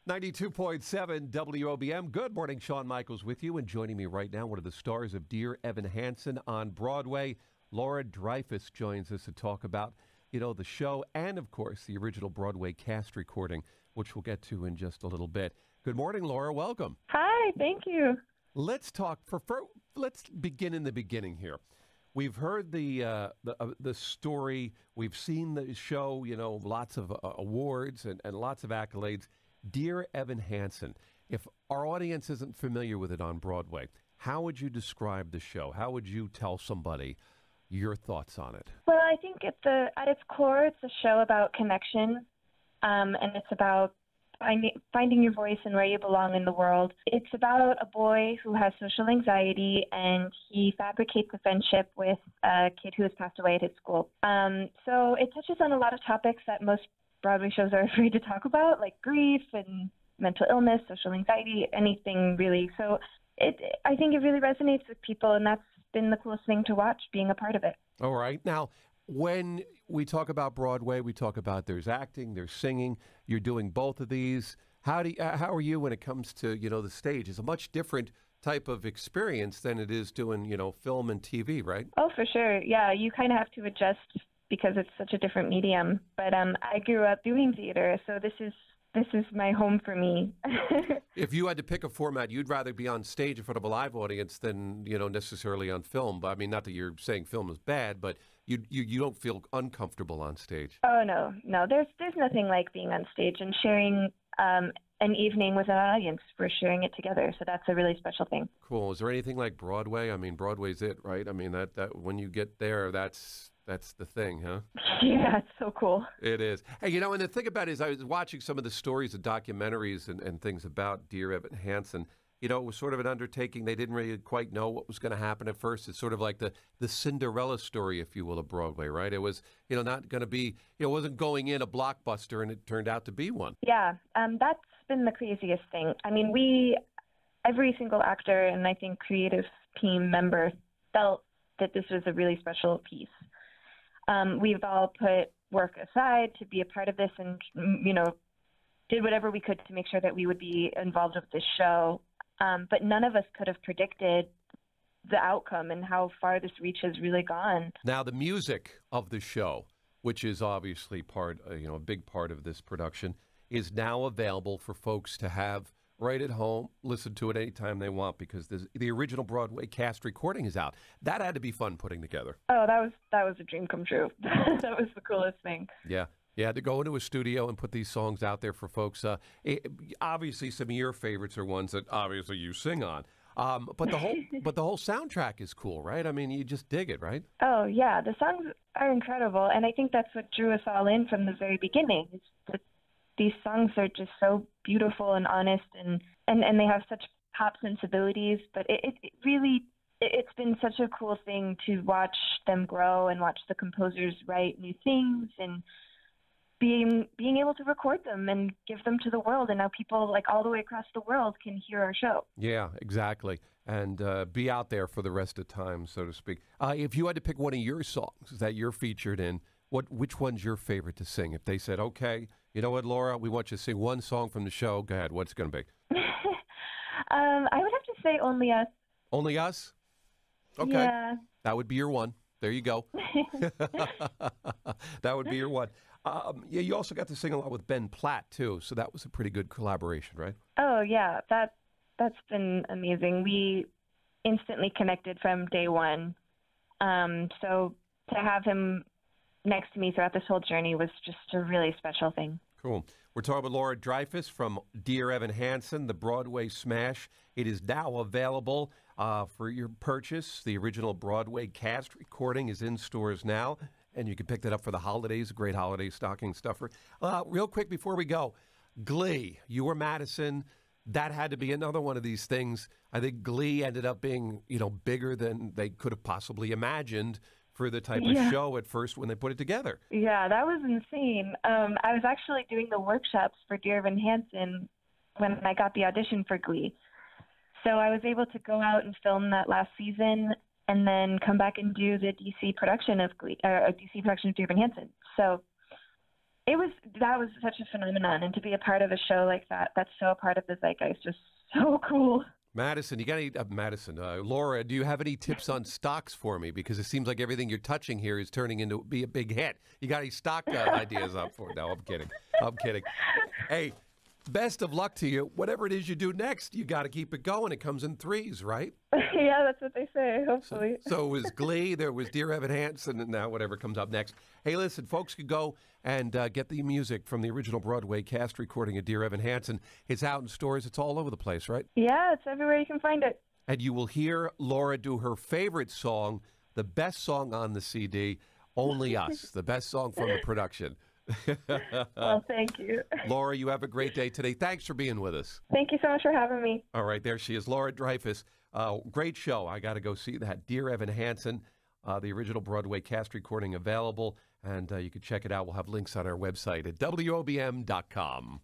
92.7 WOBM. Good morning, Shawn Michaels with you, and joining me right now, one of the stars of Dear Evan Hansen on Broadway, Laura Dreyfuss joins us to talk about, the show and, of course, the original Broadway cast recording, which we'll get to in just a little bit. Good morning, Laura. Welcome. Hi, thank you. Let's talk let's begin in the beginning here. We've heard the story. We've seen the show. Lots of awards and lots of accolades. Dear Evan Hansen, if our audience isn't familiar with it on Broadway, how would you describe the show? How would you tell somebody your thoughts on it? Well, I think at its core, it's a show about connection, and it's about finding your voice and where you belong in the world. It's about a boy who has social anxiety, and he fabricates a friendship with a kid who has passed away at his school. So it touches on a lot of topics that most Broadway shows are afraid to talk about, like grief and mental illness, social anxiety, anything really. So I think it really resonates with people, and that's been the coolest thing to watch, being a part of it. All right. Now, when we talk about Broadway, we talk about there's acting, there's singing. You're doing both of these. How are you when it comes to, the stage? It's a much different type of experience than it is doing, film and TV, right? Oh, for sure. Yeah, you kind of have to adjust because it's such a different medium. But I grew up doing theater, so this is my home for me. If you had to pick a format, you'd rather be on stage in front of a live audience than, necessarily on film. But I mean, not that you're saying film is bad, but you don't feel uncomfortable on stage. Oh, no. There's nothing like being on stage and sharing an evening with an audience. We're sharing it together, so that's a really special thing. Cool. Is there anything like Broadway? I mean, Broadway's it, right? I mean, that when you get there, that's the thing, huh? Yeah, it's so cool. It is. Hey, and the thing about it is I was watching some of the stories and documentaries and things about Dear Evan Hansen. It was sort of an undertaking. They didn't really quite know what was going to happen at first. It's sort of like the Cinderella story, if you will, of Broadway, right? It was, not going to be, it wasn't going in a blockbuster, and it turned out to be one. Yeah, that's been the craziest thing. I mean, every single actor and I think creative team member felt that this was a really special piece. We've all put work aside to be a part of this and, did whatever we could to make sure that we would be involved with this show. But none of us could have predicted the outcome and how far this reach has really gone. Now, the music of the show, which is obviously a big part of this production, is now available for folks to have right at home, listen to it anytime they want, because the original Broadway cast recording is out. That had to be fun putting together. Oh, that was a dream come true. That was the coolest thing. Yeah. Yeah, to go into a studio and put these songs out there for folks. Obviously, some of your favorites are ones that obviously you sing on. But the whole soundtrack is cool, right? I mean, you just dig it, right? Oh yeah, the songs are incredible, and I think that's what drew us all in from the very beginning. It's that these songs are just so beautiful and honest, and they have such pop sensibilities. But it's been such a cool thing to watch them grow and watch the composers write new things and being able to record them and give them to the world. And now people like all the way across the world can hear our show. Yeah, exactly. And be out there for the rest of time, so to speak. If you had to pick one of your songs that you're featured in, which one's your favorite to sing? If they said, okay, you know what, Laura, we want you to sing one song from the show, go ahead. What's it going to be? I would have to say Only Us. Only Us? Okay. Yeah. That would be your one. There you go. That would be your one. Yeah, you also got to sing a lot with Ben Platt, too, so that was a pretty good collaboration, right? Oh, yeah, that's been amazing. We instantly connected from day one. So to have him next to me throughout this whole journey was just a really special thing. Cool. We're talking with Laura Dreyfuss from Dear Evan Hansen, the Broadway smash. It is now available for your purchase. The original Broadway cast recording is in stores now, and you can pick that up for the holidays, a great holiday stocking stuffer. Real quick before we go, Glee, you were Madison. That had to be another one of these things. I think Glee ended up being, bigger than they could have possibly imagined for the type of show at first when they put it together. Yeah, that was insane. I was actually doing the workshops for Dear Evan Hansen when I got the audition for Glee. So I was able to go out and film that last season and then come back and do the DC production of Glee, or DC production of Dear Evan Hansen. So That was such a phenomenon, and to be a part of a show like that, that's so a part of the zeitgeist, just so cool. Madison, you got any, Laura, do you have any tips on stocks for me? Because it seems like everything you're touching here is turning into be a big hit. You got any stock ideas up for? No, I'm kidding. I'm kidding. Hey, best of luck to you. Whatever it is you do next, you got to keep it going. It comes in threes, right? Yeah, that's what they say, hopefully. So it was Glee, there was Dear Evan Hansen, and now whatever comes up next. Hey, listen, folks could go and get the music from the original Broadway cast recording of Dear Evan Hansen. It's out in stores. It's all over the place, right? Yeah, it's everywhere you can find it. And you will hear Laura do her favorite song, the best song on the CD, Only Us, the best song from the production. Well, thank you. Laura, you have a great day today. Thanks for being with us. Thank you so much for having me. All right, there she is, Laura Dreyfuss. Great show. I got to go see that. Dear Evan Hansen, the original Broadway cast recording available, and you can check it out. We'll have links on our website at WOBM.com.